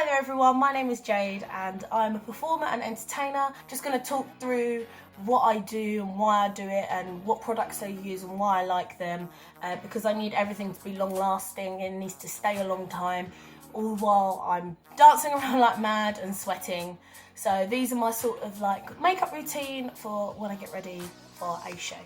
there everyone, my name is Jade and I'm a performer and entertainer. Just going to talk through what I do and why I do it and what products I use and why I like them, because I need everything to be long lasting. It needs to stay a long time, all while I'm dancing around like mad and sweating. So these are my sort of like makeup routine for when I get ready for a show.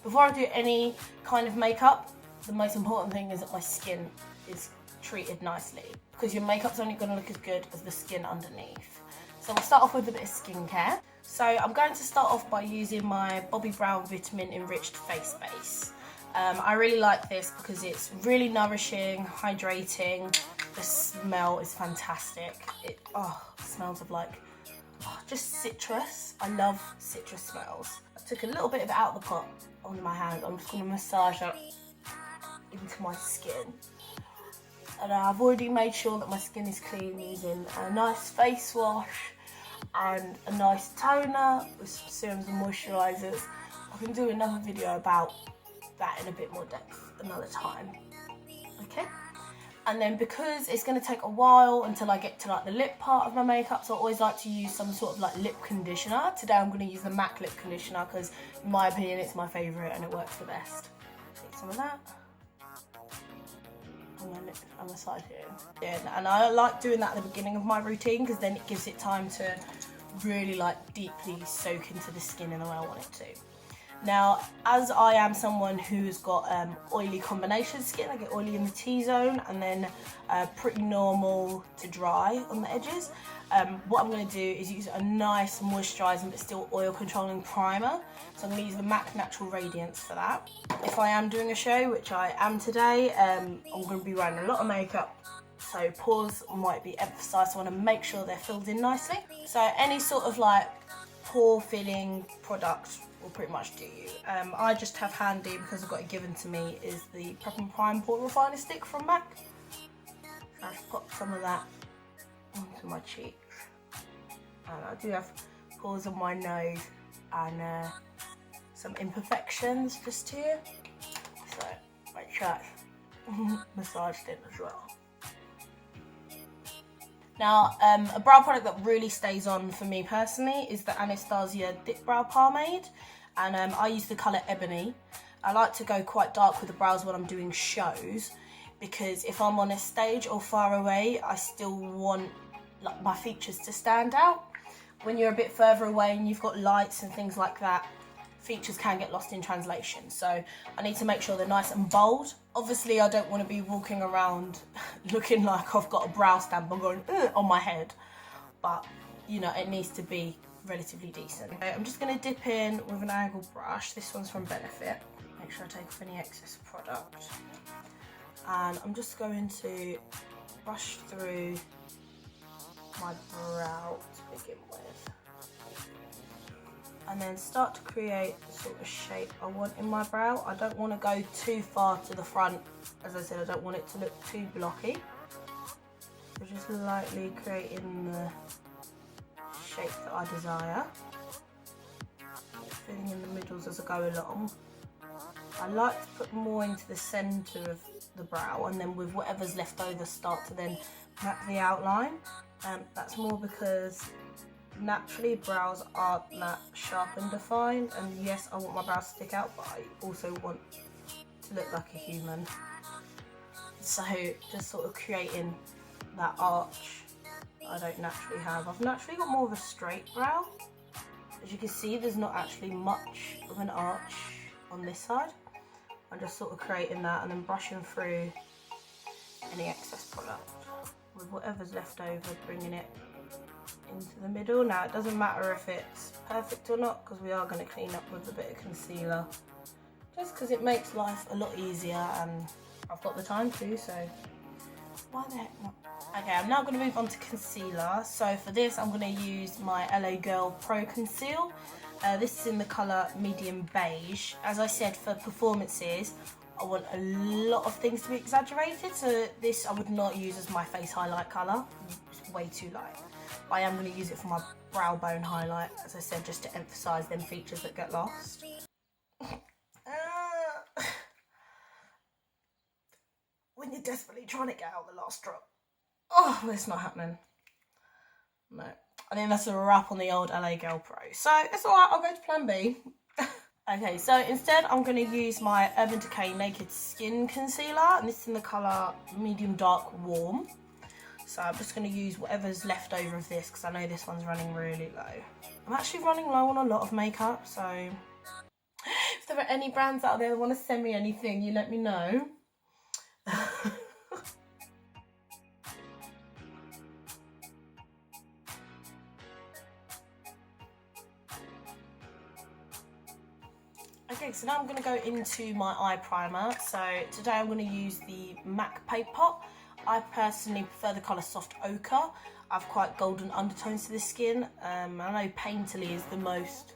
Before I do any kind of makeup, the most important thing is that my skin is treated nicely, because your makeup's only going to look as good as the skin underneath. So we'll start off with a bit of skincare. So I'm going to start off by using my Bobbi Brown Vitamin Enriched Face Base. I really like this because it's really nourishing, hydrating. The smell is fantastic. It smells of like just citrus. I love citrus smells. I took a little bit of it out of the pot on my hand. I'm just going to massage it into my skin. And I've already made sure that my skin is clean using a nice face wash and a nice toner with some serums and moisturisers. I can do another video about that in a bit more depth another time. Okay? And then because it's going to take a while until I get to like the lip part of my makeup, so I always like to use some sort of like lip conditioner. Today I'm going to use the MAC lip conditioner because in my opinion it's my favourite and it works the best. Take some of that. On the side here. Yeah, and I like doing that at the beginning of my routine because then it gives it time to really like deeply soak into the skin in the way I want it to. Now, as I am someone who's got oily combination skin, I get oily in the T-zone and then pretty normal to dry on the edges. What I'm going to do is use a nice moisturising but still oil controlling primer. So I'm going to use the MAC Natural Radiance for that. If I am doing a show, which I am today, I'm going to be wearing a lot of makeup, so pores might be emphasised. So I want to make sure they're filled in nicely. So any sort of like pore filling product will pretty much do you. I just have handy, because I've got it given to me, is the Prep and Prime Pore Refiner Stick from MAC. So I just pop some of that onto my cheeks. And I do have pores on my nose and some imperfections just here. So make sure that's massaged in as well. Now, a brow product that really stays on for me personally is the Anastasia Dip Brow Pomade, and I use the colour Ebony. I like to go quite dark with the brows when I'm doing shows, because if I'm on a stage or far away, I still want like my features to stand out. When you're a bit further away and you've got lights and things like that, features can get lost in translation. So I need to make sure they're nice and bold. Obviously, I don't want to be walking around looking like I've got a brow stamp and going on my head, but you know, it needs to be relatively decent. Okay, I'm just going to dip in with an angled brush. This one's from Benefit. Make sure I take off any excess product. And I'm just going to brush through my brow to begin with. And then start to create the sort of shape I want in my brow. I don't want to go too far to the front. As I said, I don't want it to look too blocky. So just lightly creating the shape that I desire. Filling in the middles as I go along. I like to put more into the centre of the brow, and then with whatever's left over start to then map the outline. That's more because naturally brows aren't that sharp and defined, and yes, I want my brows to stick out, but I also want to look like a human. So just sort of creating that arch I don't naturally have. I've naturally got more of a straight brow. As you can see, there's not actually much of an arch on this side. I'm just sort of creating that and then brushing through any excess product with whatever's left over, bringing it into the middle. Now, it doesn't matter if it's perfect or not, because we are going to clean up with a bit of concealer, just because it makes life a lot easier and I've got the time to, so why the heck not? Okay, I'm now going to move on to concealer. So for this, I'm going to use my LA Girl Pro Conceal. This is in the colour medium beige. As I said, for performances, I want a lot of things to be exaggerated, so this I would not use as my face highlight colour. It's way too light. But I am going to use it for my brow bone highlight, as I said, just to emphasise them features that get lost. When you're desperately trying to get out the last drop. Oh, it's not happening. No. I think that's a wrap on the old LA Girl Pro. So it's alright, I'll go to plan B. Okay, so instead I'm going to use my Urban Decay Naked Skin Concealer, and this is in the colour Medium Dark Warm. So I'm just going to use whatever's left over of this because I know this one's running really low. I'm actually running low on a lot of makeup, so if there are any brands out there that want to send me anything, you let me know. Okay, so now I'm going to go into my eye primer. So today I'm going to use the MAC Paint Pot. I personally prefer the colour Soft Ochre. I have quite golden undertones to the skin. I know Painterly is the most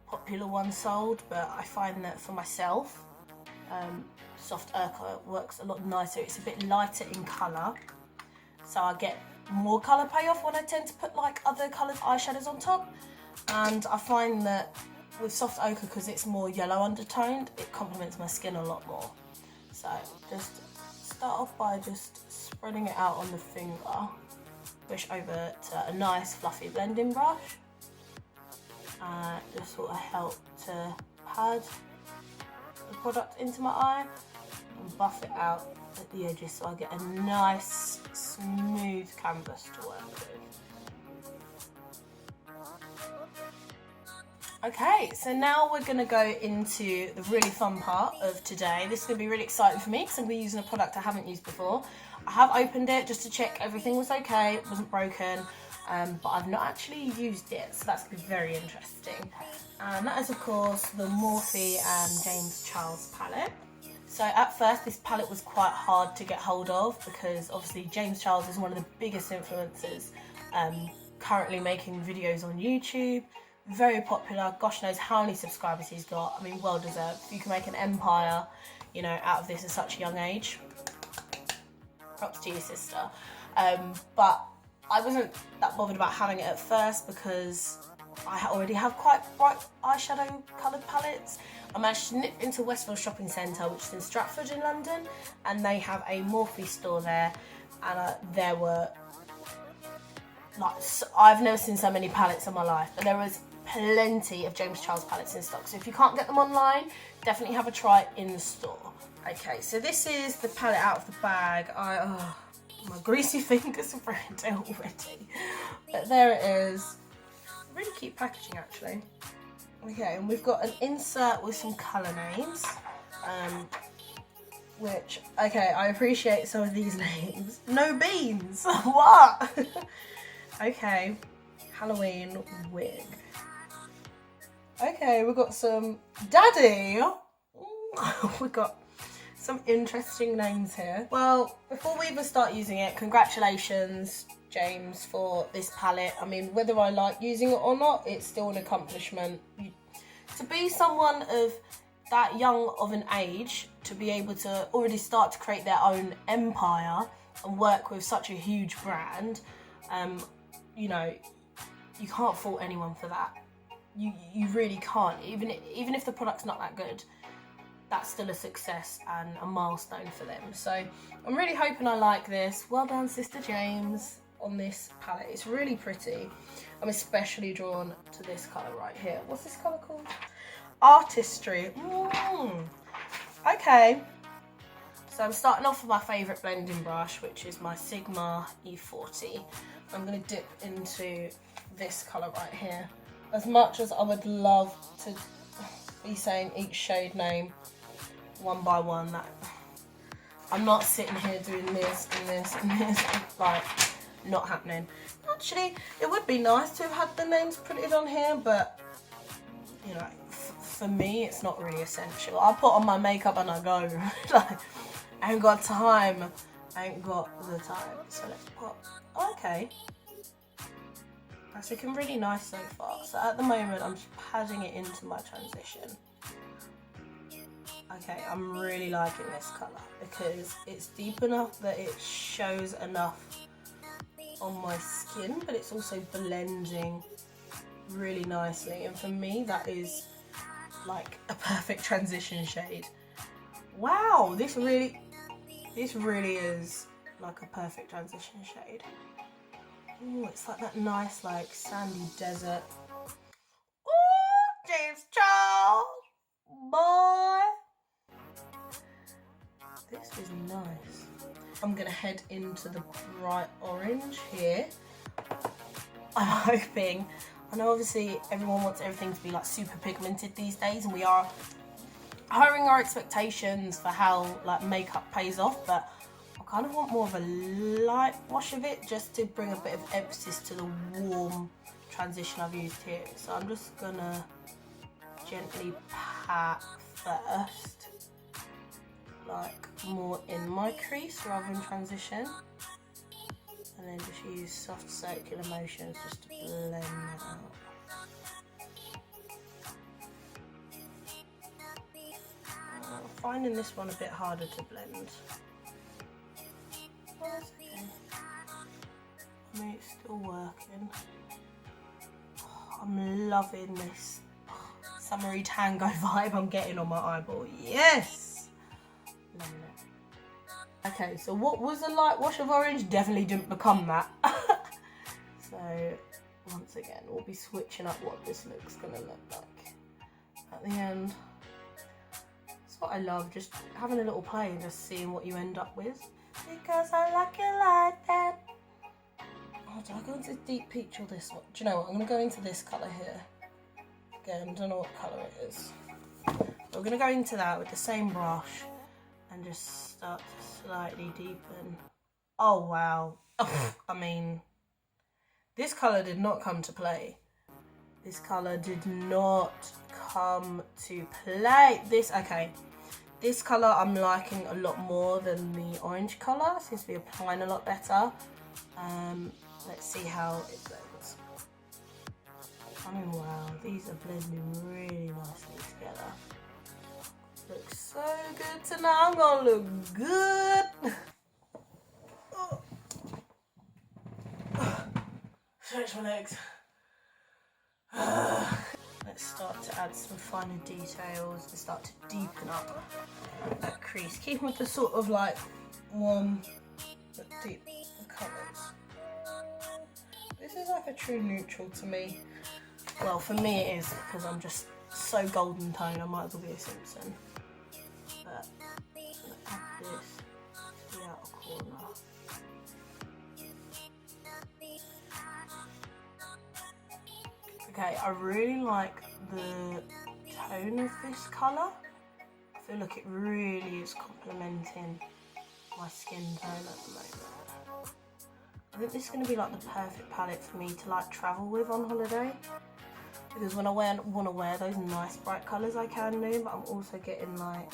popular one sold, but I find that for myself, Soft Ochre works a lot nicer. It's a bit lighter in colour, so I get more colour payoff when I tend to put like other coloured eyeshadows on top. And I find that with Soft Ochre, because it's more yellow undertoned, it complements my skin a lot more. So just start off by just spreading it out on the finger, push over to a nice fluffy blending brush, just sort of help to pad the product into my eye and buff it out at the edges so I get a nice smooth canvas to work with. Okay, so now we're going to go into the really fun part of today. This is going to be really exciting for me because I'm going to be using a product I haven't used before. I have opened it just to check everything was okay, it wasn't broken, but I've not actually used it, so that's going to be very interesting. And that is of course the Morphe and James Charles palette. So at first this palette was quite hard to get hold of because obviously James Charles is one of the biggest influencers currently making videos on YouTube. Very popular, gosh knows how many subscribers he's got. I mean, well deserved. You can make an empire, you know, out of this at such a young age. Props to your sister. But I wasn't that bothered about having it at first because I already have quite bright eyeshadow coloured palettes. I managed to nip into Westfield Shopping Centre, which is in Stratford in London, and they have a Morphe store there, and there were, like, I've never seen so many palettes in my life, but there was plenty of James Charles palettes in stock. So if you can't get them online, definitely have a try in the store. Okay, so this is the palette out of the bag. My greasy fingers are red already. But there it is. Really cute packaging actually. Okay, and we've got an insert with some colour names. Which, okay, I appreciate some of these names. No beans! What? Okay, Halloween wig. Okay, we've got some Daddy. We've got some interesting names here. Well, before we even start using it, congratulations, James, for this palette. I mean, whether I like using it or not, it's still an accomplishment. To be someone of that young of an age, to be able to already start to create their own empire and work with such a huge brand, you know, you can't fault anyone for that. You really can't. Even if the product's not that good, that's still a success and a milestone for them. So I'm really hoping I like this. Well done, Sister James, on this palette. It's really pretty. I'm especially drawn to this colour right here. What's this colour called? Artistry. Okay. So I'm starting off with my favourite blending brush, which is my Sigma E40. I'm going to dip into this colour right here. As much as I would love to be saying each shade name one by one, that I'm not sitting here doing this and this and this, like, not happening. Actually, it would be nice to have had the names printed on here, but, you know, for me, it's not really essential. I put on my makeup and I go. Like, I ain't got time. I ain't got the time. So let's put, okay. That's looking really nice so far. So at the moment, I'm just padding it into my transition. Okay, I'm really liking this colour because it's deep enough that it shows enough on my skin, but it's also blending really nicely. And for me, that is like a perfect transition shade. Wow, this really is like a perfect transition shade. Ooh, it's like that nice like sandy desert. Ooh, James Charles, boy. This is nice. I'm gonna head into the bright orange here. I'm hoping, I know obviously everyone wants everything to be like super pigmented these days, and we are lowering our expectations for how like makeup pays off, but I kind of want more of a light wash of it just to bring a bit of emphasis to the warm transition I've used here. So I'm just gonna gently pat first, like more in my crease rather than transition, and then just use soft circular motions just to blend that out. I'm finding this one a bit harder to blend. Oh, that's okay. I mean, it's still working. Oh, I'm loving this summery tango vibe I'm getting on my eyeball. Yes! Loving it. Okay, so what was a light wash of orange definitely didn't become that. So, once again, we'll be switching up what this looks gonna look like at the end. That's what I love, just having a little play and just seeing what you end up with. Because I like it like that. Oh, do I go into deep peach or this one? Do you know what? I'm going to go into this colour here. Again, I don't know what colour it is. But we're going to go into that with the same brush and just start to slightly deepen. Oh, wow. I mean, this colour did not come to play. This colour did not come to play. Okay. This colour I'm liking a lot more than the orange colour. Seems to be applying a lot better. Let's see how it blends. I mean, wow, these are blending really nicely together. Looks so good tonight. I'm gonna look good. Stretch my legs. Let's start to add some finer details and start to deepen up that crease. Keep with the sort of like warm but deep colours. This is like a true neutral to me. Well, for me it is, because I'm just so golden tone, I might as well be a Simpson. But I'm gonna add this to the outer corner. Okay, I really like the tone of this colour. I feel like it really is complementing my skin tone at the moment. I think this is going to be like the perfect palette for me to like travel with on holiday. Because when I want to wear those nice bright colours I can do, but I'm also getting like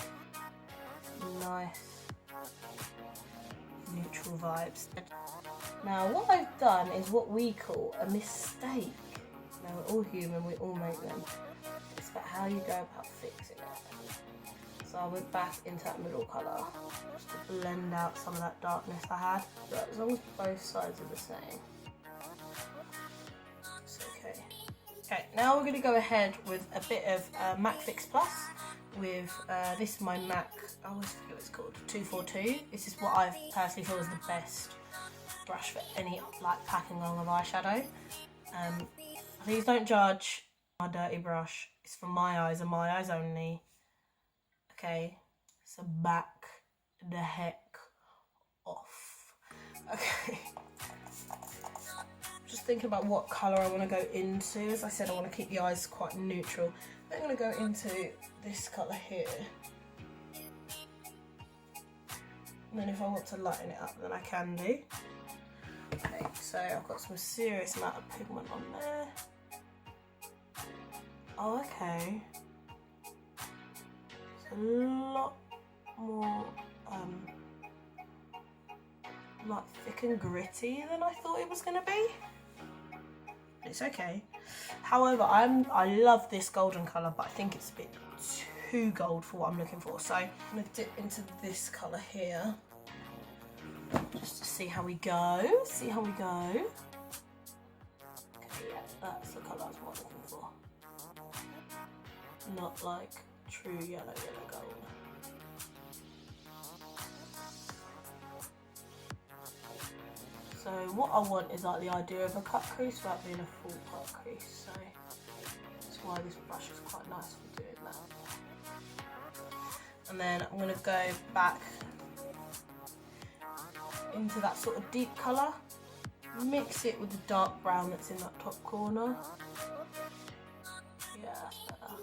nice neutral vibes. Now what I've done is what we call a mistake. Now we're all human, we all make them. It's about how you go about fixing it. So I went back into that middle colour just to blend out some of that darkness I had. But as long as both sides are the same, it's okay. Okay, now we're going to go ahead with a bit of MAC Fix Plus with this is my MAC, I always forget what it's called, 242. This is what I personally feel is the best brush for any like packing along of eyeshadow. Please don't judge my dirty brush. It's for my eyes and my eyes only. Okay, so back the heck off. Okay. Just thinking about what colour I want to go into. As I said, I want to keep the eyes quite neutral. I'm going to go into this colour here. And then if I want to lighten it up, then I can do. Okay, so I've got some serious amount of pigment on there. Oh, okay. It's a lot more like thick and gritty than I thought it was going to be. It's okay. However, I love this golden colour, but I think it's a bit too gold for what I'm looking for. So I'm going to dip into this colour here. Just to see how we go. Okay, yeah, that's the colour I was looking for. Not like true yellow gold. So what I want is like the idea of a cut crease without being a full cut crease. So that's why this brush is quite nice for doing that. And then I'm going to go back into that sort of deep colour, mix it with the dark brown that's in that top corner. Yeah, better.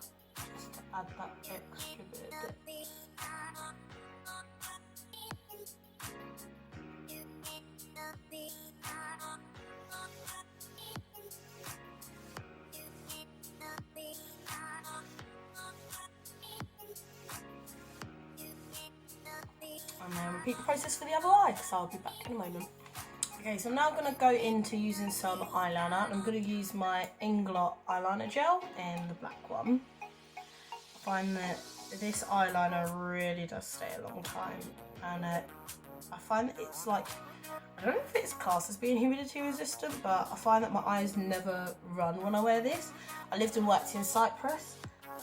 Just to add that extra bit of depth. And then repeat the process for the other eye, because I'll be back in a moment. Okay, so I'm now going to go into using some eyeliner. I'm going to use my Inglot eyeliner gel in the black one. I find that this eyeliner really does stay a long time, and I find that it's like, I don't know if it's classed as being humidity resistant, but I find that my eyes never run when I wear this. I lived and worked in Cyprus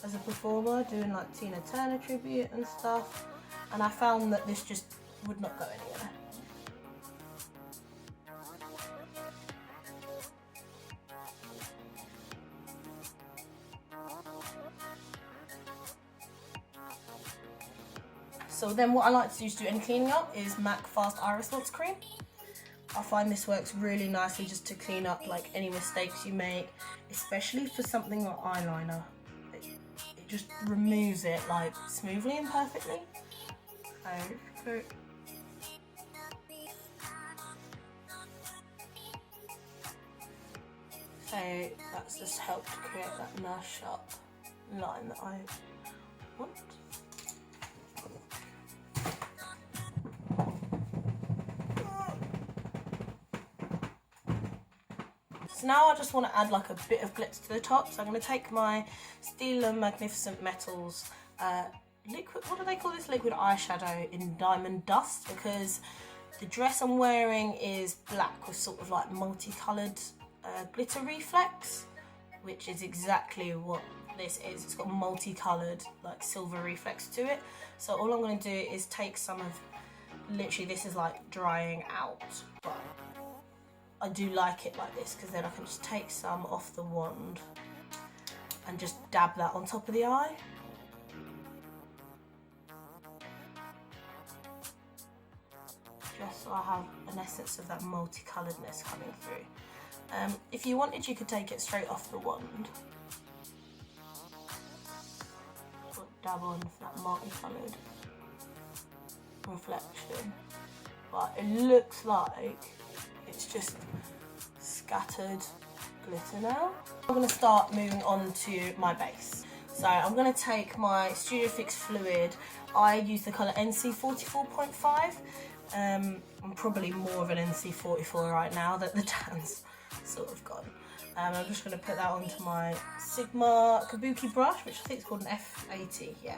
as a performer, doing like Tina Turner tribute and stuff, and I found that this just would not go anywhere. So then what I like to do any cleaning up is MAC Fast Eye Response Cream. I find this works really nicely just to clean up like any mistakes you make, especially for something like eyeliner. It just removes it like smoothly and perfectly. So that's just helped to create that nice sharp line that I want. So now I just want to add like a bit of glitz to the top. So I'm going to take my Steel and Magnificent Metals liquid, what do they call this? Liquid eyeshadow in Diamond Dust, because the dress I'm wearing is black with sort of like multicoloured glitter reflex, which is exactly what this is. It's got multicoloured like silver reflex to it. So all I'm going to do is take some of, literally this is like drying out, but I do like it like this because then I can just take some off the wand and just dab that on top of the eye. Just so I have an essence of that multicoloredness coming through. If you wanted, you could take it straight off the wand. Dab on for that multicolored reflection. But it looks like it's just scattered glitter now. I'm going to start moving on to my base. So I'm going to take my Studio Fix Fluid. I use the colour NC44.5. I'm probably more of an NC44 right now that the tan's sort of gone. I'm just going to put that onto my Sigma Kabuki brush, which I think is called an F80, yeah.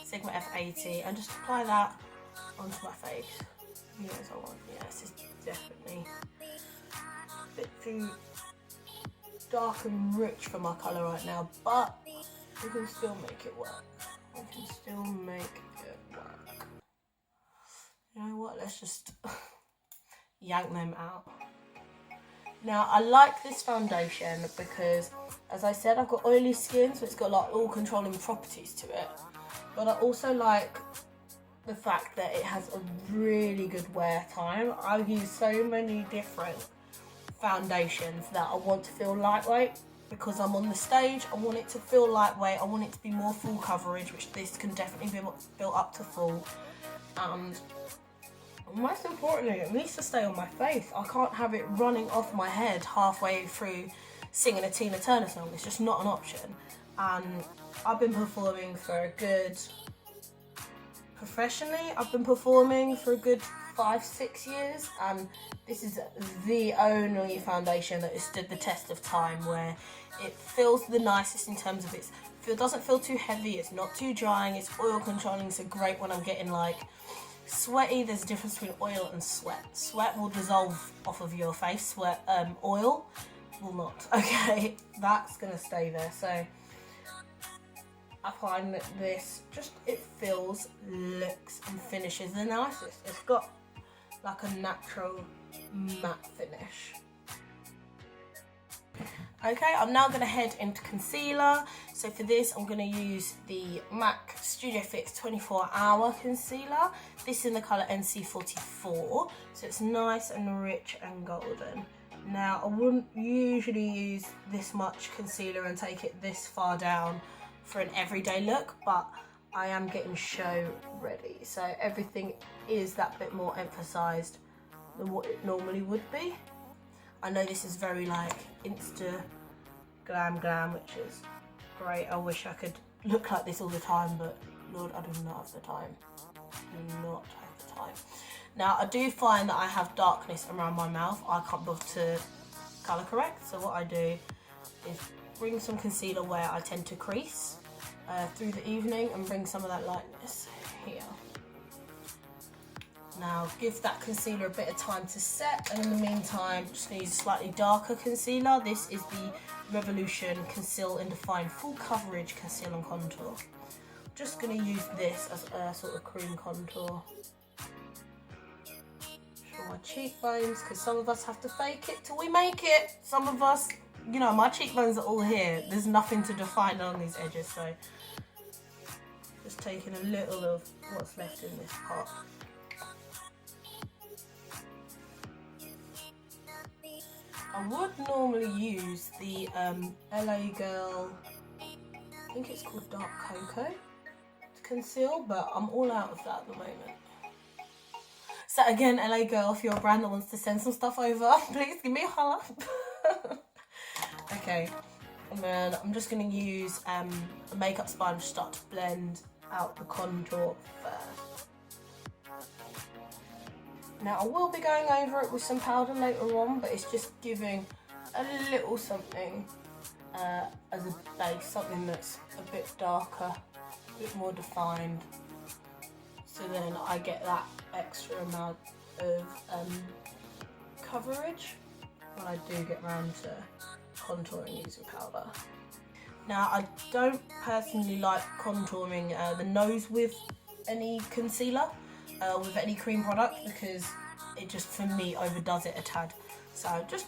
Sigma F80, and just apply that onto my face. As I want. Yeah, this is definitely a bit too dark and rich for my colour right now, but we can still make it work. We can still make it work. You know what, let's just yank them out. Now, I like this foundation because, as I said, I've got oily skin, so it's got like all controlling properties to it, but I also like the fact that it has a really good wear time. I've used so many different foundations that I want to feel lightweight because I'm on the stage. I want it to feel lightweight. I want it to be more full coverage, which this can definitely be built up to full. And most importantly, it needs to stay on my face. I can't have it running off my head halfway through singing a Tina Turner song. It's just not an option. And I've been performing for a good... Professionally, I've been performing for a good 5-6 years, and this is the only foundation that has stood the test of time, where it feels the nicest in terms of it doesn't feel too heavy, it's not too drying, it's oil controlling, so great when I'm getting like sweaty. There's a difference between oil and sweat. Sweat will dissolve off of your face, oil will not. Okay, that's gonna stay there. So I find that this it feels, looks and finishes the nicest. It's got like a natural matte finish. Okay, I'm now going to head into concealer. So for this, I'm going to use the MAC Studio Fix 24 Hour Concealer. This is in the colour NC44, so it's nice and rich and golden. Now, I wouldn't usually use this much concealer and take it this far down for an everyday look, but I am getting show ready, so everything is that bit more emphasised than what it normally would be. I know this is very like Insta glam, which is great. I wish I could look like this all the time, but Lord, I do not have the time. Do not have the time. Now, I do find that I have darkness around my mouth. I can't bother to colour correct, so what I do is bring some concealer where I tend to crease through the evening and bring some of that lightness here. Now, give that concealer a bit of time to set, and in the meantime, just going to use a slightly darker concealer. This is the Revolution Conceal and Define Full Coverage Conceal and Contour. I'm just going to use this as a sort of cream contour. Show my cheekbones, because some of us have to fake it till we make it. Some of us, you know, my cheekbones are all here. There's nothing to define on these edges, so just taking a little of what's left in this part. I would normally use the LA Girl, I think it's called Dark Cocoa, to conceal, but I'm all out of that at the moment. So again, LA Girl, if you're a brand that wants to send some stuff over, please give me a holler. Okay, and then I'm just going to use a makeup sponge to start to blend out the contour first. Now, I will be going over it with some powder later on, but it's just giving a little something as a base, something that's a bit darker, a bit more defined. So then I get that extra amount of coverage when I do get around to contouring using powder. Now, I don't personally like contouring the nose with any concealer. With any cream product, because it just, for me, overdoes it a tad. So just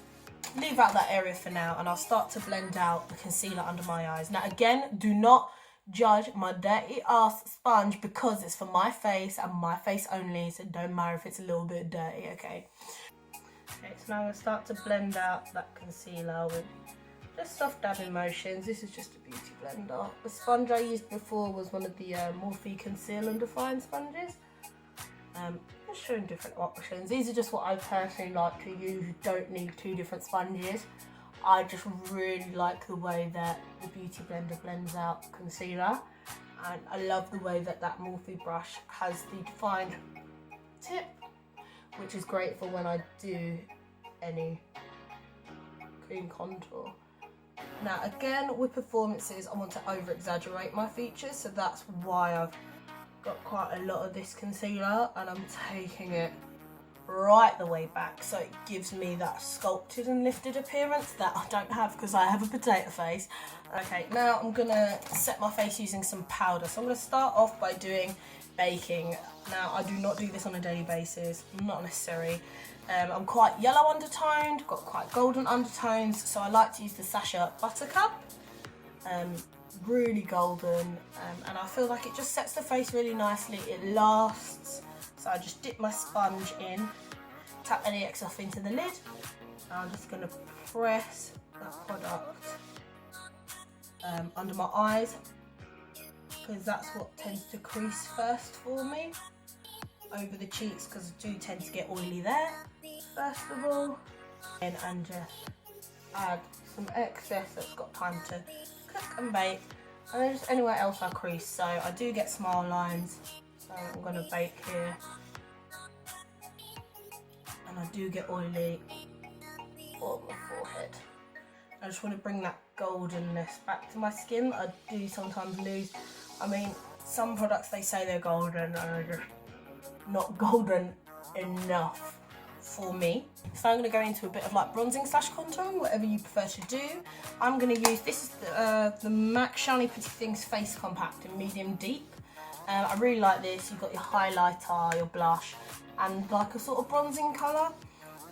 leave out that area for now, and I'll start to blend out the concealer under my eyes. Now again, do not judge my dirty ass sponge, because it's for my face and my face only, so don't matter if it's a little bit dirty, okay? Okay, so now I'm going to start to blend out that concealer with just soft dabbing motions. This is just a beauty blender. The sponge I used before was one of the Morphe Conceal and Define sponges. Just showing different options. These are just what I personally like to use. You don't need two different sponges. I just really like the way that the Beauty Blender blends out concealer, and I love the way that that Morphe brush has the defined tip, which is great for when I do any cream contour. Now again, with performances, I want to over exaggerate my features, so that's why I've got quite a lot of this concealer, and I'm taking it right the way back, so it gives me that sculpted and lifted appearance that I don't have because I have a potato face. Okay, now I'm gonna set my face using some powder. So I'm gonna start off by doing baking. Now, I do not do this on a daily basis, not necessary. I'm quite yellow undertoned, got quite golden undertones, so I like to use the Sacha Buttercup. Really golden, and I feel like it just sets the face really nicely. It lasts, so I just dip my sponge in, tap any excess off into the lid, and I'm just going to press that product under my eyes, because that's what tends to crease first for me, over the cheeks, because I do tend to get oily there first of all, and just add some excess that's got time to cook and bake, and then just anywhere else I crease. So I do get smile lines, so I'm going to bake here, and I do get oily on the forehead. I just want to bring that goldenness back to my skin. I do sometimes lose, I mean, some products they say they're golden and are just not golden enough for me. So I'm going to go into a bit of like bronzing / contouring, whatever you prefer to do. I'm going to use, this is the MAC Shiny Pretty Things Face Compact in medium deep. I really like this. You've got your highlighter, your blush, and like a sort of bronzing colour.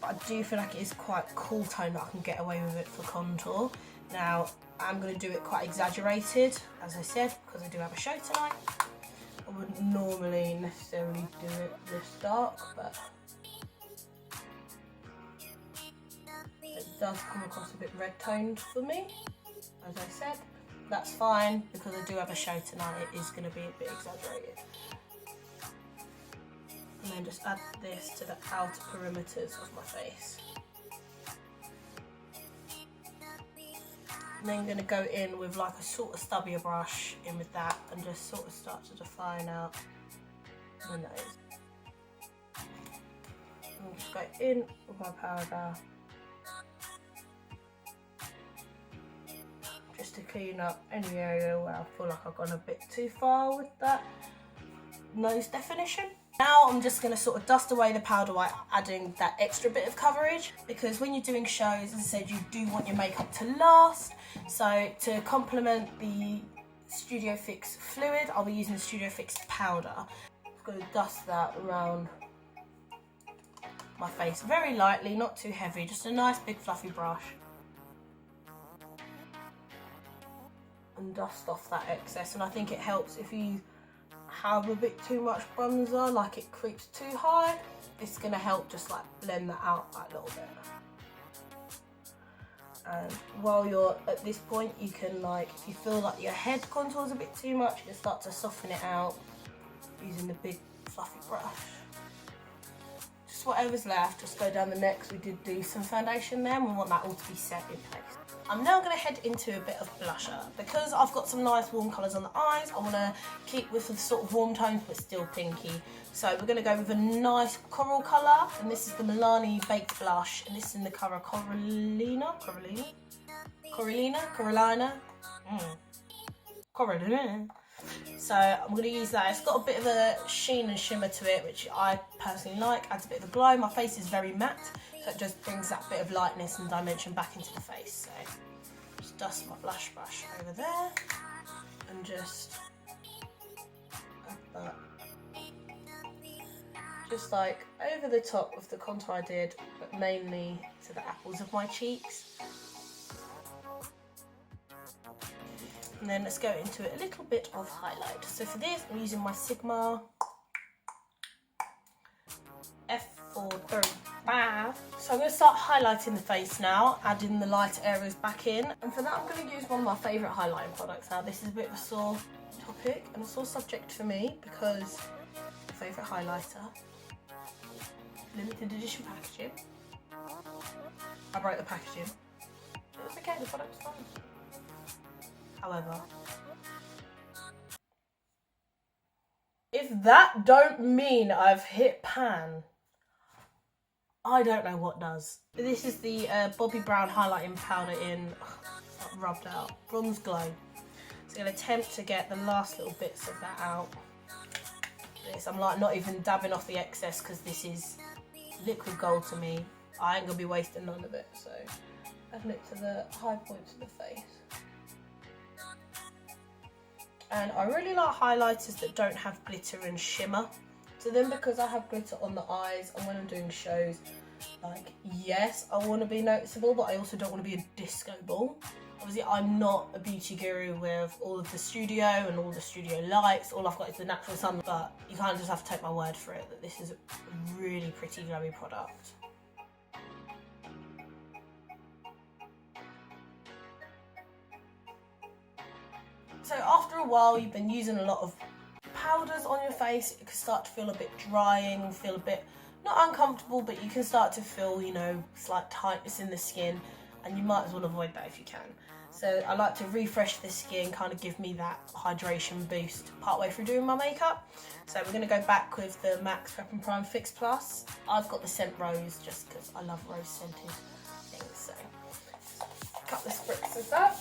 but I do feel like it is quite a cool tone that I can get away with it for contour. Now, I'm going to do it quite exaggerated, as I said, because I do have a show tonight. I wouldn't normally necessarily do it this dark, but it does come across a bit red toned for me, as I said. That's fine, because I do have a show tonight, it is going to be a bit exaggerated. And then just add this to the outer perimeters of my face. And then I'm going to go in with like a sort of stubbier brush in with that and just sort of start to define out the nose. And just go in with my powder just to clean up any area where I feel like I've gone a bit too far with that nose definition. Now I'm just going to sort of dust away the powder while adding that extra bit of coverage, because when you're doing shows, as I said, you do want your makeup to last. So to complement the Studio Fix fluid, I'll be using the Studio Fix powder. I'm going to dust that around my face very lightly, not too heavy, just a nice big fluffy brush. And dust off that excess, and I think it helps if you have a bit too much bronzer, like it creeps too high. It's going to help just like blend that out a little bit. And while you're at this point, you can, like, if you feel like your head contours a bit too much, you can start to soften it out using the big fluffy brush. Just whatever's left, just go down the neck. We did do some foundation there, and we want that all to be set in place. I'm now going to head into a bit of blusher. Because I've got some nice warm colours on the eyes, I want to keep with the sort of warm tones but still pinky. So we're going to go with a nice coral colour, and this is the Milani Baked Blush, and this is in the colour Coralina. So I'm going to use that. It's got a bit of a sheen and shimmer to it, which I personally like. Adds a bit of a glow. My face is very matte, so it just brings that bit of lightness and dimension back into the face. So just dust my blush brush over there and just add that. Just like over the top of the contour I did, but mainly to the apples of my cheeks. And then let's go into a little bit of highlight. So for this, I'm using my Sigma F435. So I'm going to start highlighting the face now, adding the lighter areas back in. And for that, I'm going to use one of my favourite highlighting products. Now, this is a bit of a sore topic and a sore subject for me, because my favourite highlighter, limited edition packaging. I broke the packaging. It was okay, the product was fine. However, if that don't mean I've hit pan, I don't know what does. This is the Bobbi Brown highlighting powder in, rubbed out, Bronze Glow. So I'm going to attempt to get the last little bits of that out. I'm like not even dabbing off the excess, because this is liquid gold to me. I ain't going to be wasting none of it. So adding it to the high points of the face. And I really like highlighters that don't have glitter and shimmer to them, because I have glitter on the eyes, and when I'm doing shows, like, yes, I want to be noticeable, but I also don't want to be a disco ball. Obviously, I'm not a beauty guru with all of the studio and all the studio lights. All I've got is the natural sun, but you kind of just have to take my word for it that this is a really pretty glowy product. So after a while, you've been using a lot of powders on your face, it can start to feel a bit drying, feel a bit, not uncomfortable, but you can start to feel, you know, slight tightness in the skin, and you might as well avoid that if you can. So I like to refresh the skin, kind of give me that hydration boost partway through doing my makeup. So we're going to go back with the MAC Prep and Prime Fix Plus. I've got the scent Rose just because I love rose scented things. So cut the spritz of that.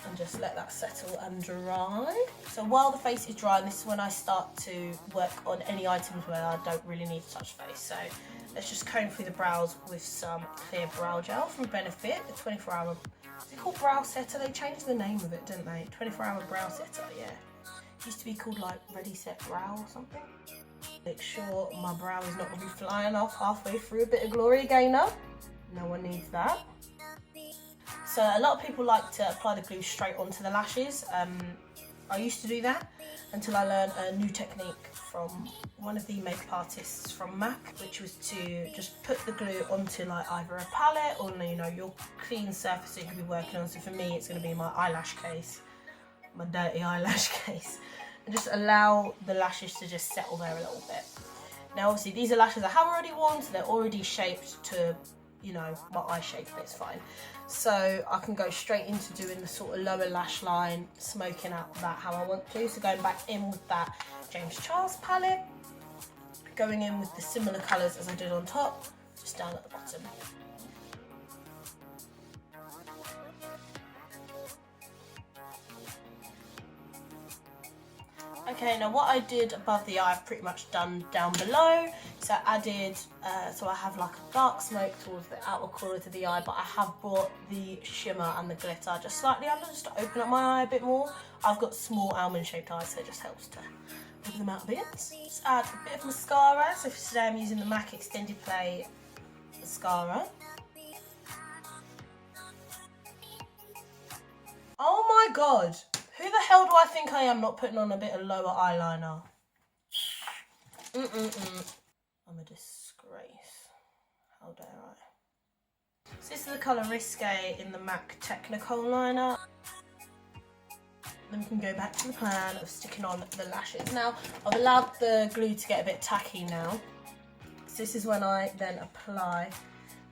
And just let that settle and dry. So while the face is dry, this is when I start to work on any items where I don't really need to touch face. So let's just comb through the brows with some clear brow gel from Benefit, the 24-hour, is it called Brow Setter? They changed the name of it, didn't they? 24-hour Brow Setter, yeah. It used to be called like Ready Set Brow or something. Make sure my brow is not going to be flying off halfway through a bit of Glory Gainer. No one needs that. So a lot of people like to apply the glue straight onto the lashes. I used to do that until I learned a new technique from one of the makeup artists from MAC, which was to just put the glue onto like either a palette or, you know, your clean surface that you could be working on. So for me, it's going to be my eyelash case, my dirty eyelash case, and just allow the lashes to just settle there a little bit. Now obviously these are lashes I have already worn, so they're already shaped to, you know, my eye shape, but it's fine. So I can go straight into doing the sort of lower lash line, smoking out that how I want to. So going back in with that James Charles palette, going in with the similar colours as I did on top, just down at the bottom. Okay, now what I did above the eye I've pretty much done down below. So I added, so I have like a dark smoke towards the outer corner of the eye, but I have brought the shimmer and the glitter just slightly under, just to open up my eye a bit more. I've got small almond shaped eyes, so it just helps to open them out a bit. Just add a bit of mascara. So for today I'm using the MAC Extended Play mascara. Oh my god! Who the hell do I think I am not putting on a bit of lower eyeliner? I'm a disgrace. How dare I? So this is the colour Risque in the MAC Technicolor liner. Then we can go back to the plan of sticking on the lashes. Now, I've allowed the glue to get a bit tacky now. So this is when I then apply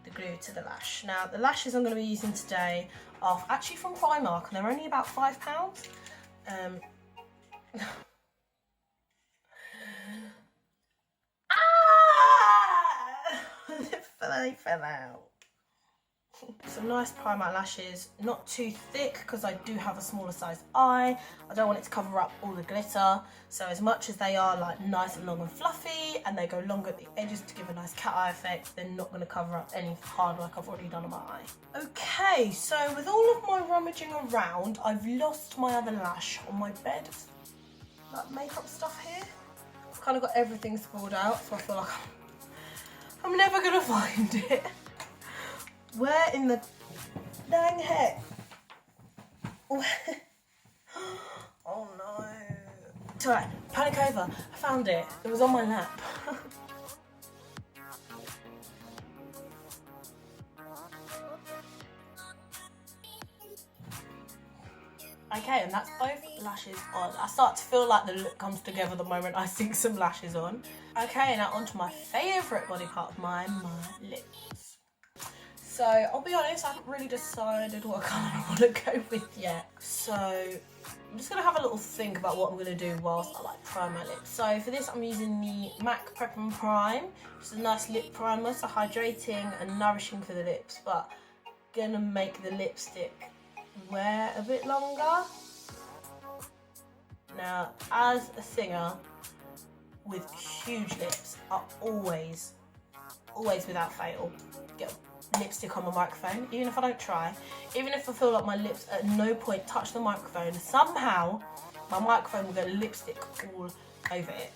the glue to the lash. Now, the lashes I'm going to be using today are actually from Primark, and they're only about £5. They fell out. Some nice Primark lashes, not too thick because I do have a smaller size eye. I don't want it to cover up all the glitter, so as much as they are like nice and long and fluffy and they go longer at the edges to give a nice cat eye effect, they're not going to cover up any hard work I've already done on my eye. Okay, so with all of my rummaging around, I've lost my other lash on my bed of like makeup stuff here. I've kind of got everything scored out, so I feel like I'm never going to find it. Where in the dang heck? Oh no. It's alright, panic over. I found it. It was on my lap. Okay, and that's both lashes on. I start to feel like the look comes together the moment I sink some lashes on. Okay, now onto my favourite body part of mine, my lips. So, I'll be honest, I haven't really decided what colour I want to go with yet. So, I'm just going to have a little think about what I'm going to do whilst I like prime my lips. So, for this I'm using the MAC Prep and Prime, which is a nice lip primer, so hydrating and nourishing for the lips, but going to make the lipstick wear a bit longer. Now, as a singer with huge lips, I always without fail, get lipstick on my microphone, even if I don't try, even if I feel like my lips at no point touch the microphone, somehow my microphone will get lipstick all over it.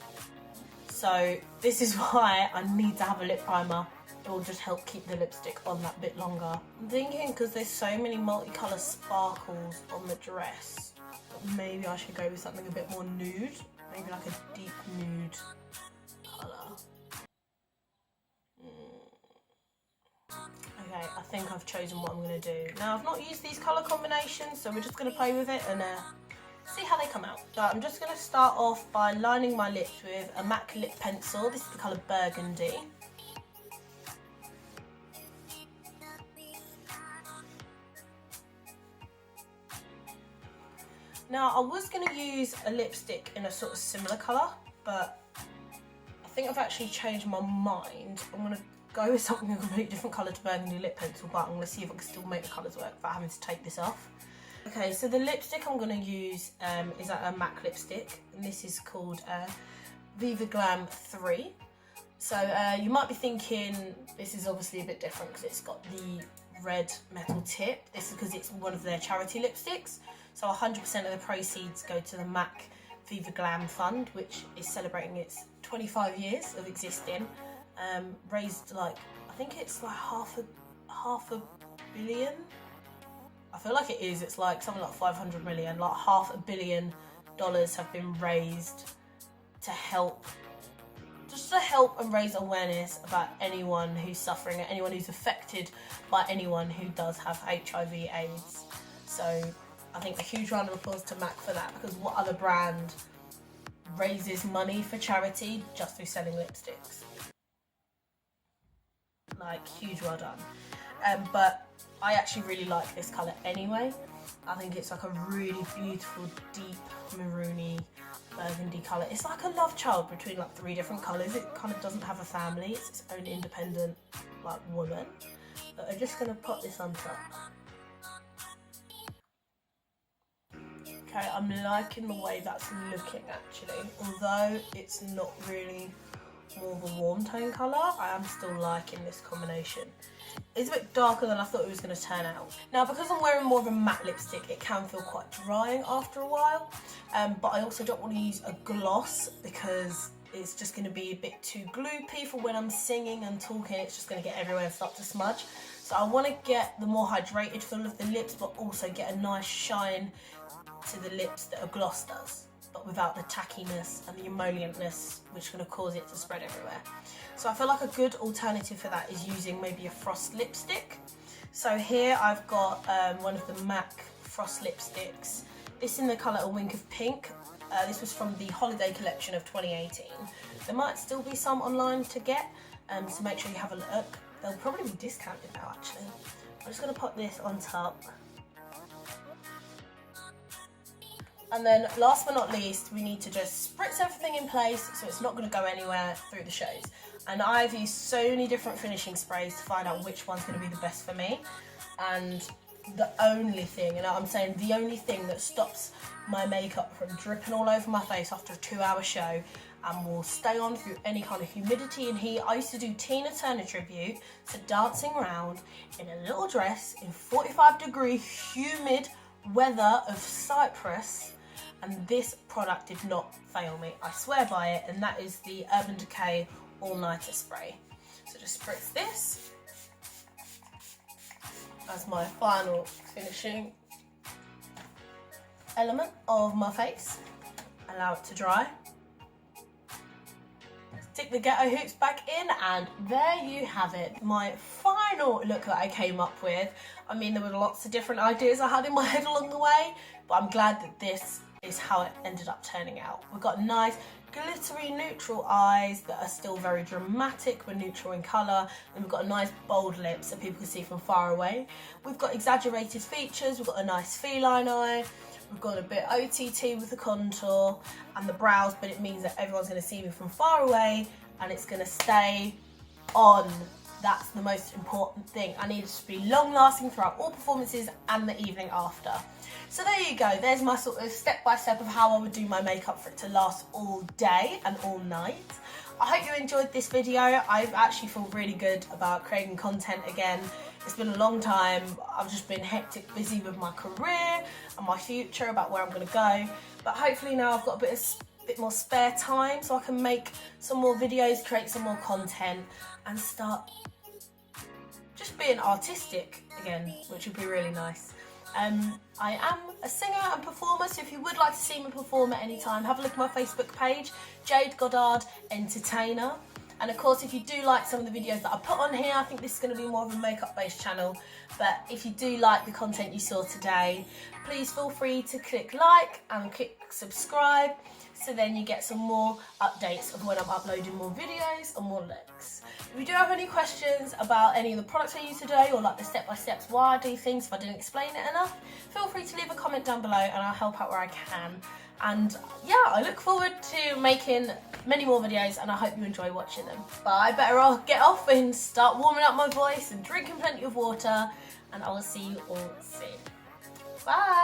So this is why I need to have a lip primer. It will just help keep the lipstick on that bit longer. I'm thinking because there's so many multicolour sparkles on the dress, maybe I should go with something a bit more nude, maybe like a deep nude colour. Okay, I think I've chosen what I'm going to do. Now, I've not used these colour combinations, so we're just going to play with it and see how they come out. So I'm just going to start off by lining my lips with a MAC lip pencil. This is the colour Burgundy. Now, I was going to use a lipstick in a sort of similar colour, but I think I've actually changed my mind. I'm going to go with something a completely different colour to Burgundy lip pencil, but I'm going to see if I can still make the colours work without having to take this off. Okay, so the lipstick I'm going to use is a MAC lipstick, and this is called Viva Glam 3. So you might be thinking this is obviously a bit different because it's got the red metal tip. This is because it's one of their charity lipsticks. So 100% of the proceeds go to the MAC Viva Glam Fund, which is celebrating its 25 years of existing, raised like, I think it's like half a billion. I feel like it is. It's like something like 500 million, like $500 million have been raised to help and raise awareness about anyone who's suffering, anyone who's affected by anyone who does have HIV/AIDS. So I think a huge round of applause to MAC for that, because what other brand raises money for charity just through selling lipsticks? Like, huge well done. But I actually really like this colour anyway. I think it's like a really beautiful, deep, maroony, burgundy colour. It's like a love child between like 3 different colours. It kind of doesn't have a family. It's its own independent like woman. But I'm just going to put this on top. Okay, I'm liking the way that's looking actually. Although it's not really more of a warm tone colour, I am still liking this combination. It's a bit darker than I thought it was going to turn out. Now, because I'm wearing more of a matte lipstick, it can feel quite drying after a while. But I also don't want to use a gloss because it's just going to be a bit too gloopy for when I'm singing and talking. It's just going to get everywhere and start to smudge. So I want to get the more hydrated feel of the lips, but also get a nice shine to the lips that a gloss does, but without the tackiness and the emollientness which is going to cause it to spread everywhere. So I feel like a good alternative for that is using maybe a frost lipstick. So here I've got one of the MAC frost lipsticks. This in the colour A Wink of Pink. This was from the holiday collection of 2018. There might still be some online to get, so make sure you have a look. They'll probably be discounted now actually. I'm just going to put this on top. And then last but not least, we need to just spritz everything in place so it's not going to go anywhere through the shows. And I've used so many different finishing sprays to find out which one's going to be the best for me. And the only thing, and I'm saying the only thing that stops my makeup from dripping all over my face after a 2-hour show and will stay on through any kind of humidity and heat. I used to do Tina Turner tribute, so dancing around in a little dress in 45-degree humid weather of Cyprus. And this product did not fail me. I swear by it, and that is the Urban Decay All-Nighter Spray. So just spritz this as my final finishing element of my face. Allow it to dry. Stick the ghetto hoops back in, and there you have it. My final look that I came up with. I mean, there were lots of different ideas I had in my head along the way, but I'm glad that this is how it ended up turning out. We've got nice glittery neutral eyes that are still very dramatic but neutral in colour, and we've got a nice bold lips that people can see from far away. We've got exaggerated features, we've got a nice feline eye, we've got a bit OTT with the contour and the brows, but it means that everyone's going to see me from far away and it's going to stay on. That's the most important thing. I need it to be long lasting throughout all performances and the evening after. So there you go, there's my sort of step-by-step of how I would do my makeup for it to last all day and all night. I hope you enjoyed this video. I actually feel really good about creating content again. It's been a long time. I've just been hectic busy with my career and my future, about where I'm going to go. But hopefully now I've got a bit more spare time so I can make some more videos, create some more content and start just being artistic again, which would be really nice. I am a singer and performer, so if you would like to see me perform at any time, have a look at my Facebook page, Jade Goddard Entertainer. And of course, if you do like some of the videos that I put on here, I think this is going to be more of a makeup based channel, but if you do like the content you saw today, please feel free to click like and click subscribe, so then you get some more updates of when I'm uploading more videos and more looks. If you do have any questions about any of the products I use today, or like the step-by-steps why I do things if I didn't explain it enough, feel free to leave a comment down below and I'll help out where I can. And yeah, I look forward to making many more videos and I hope you enjoy watching them. But I better get off and start warming up my voice and drinking plenty of water, and I will see you all soon. Bye!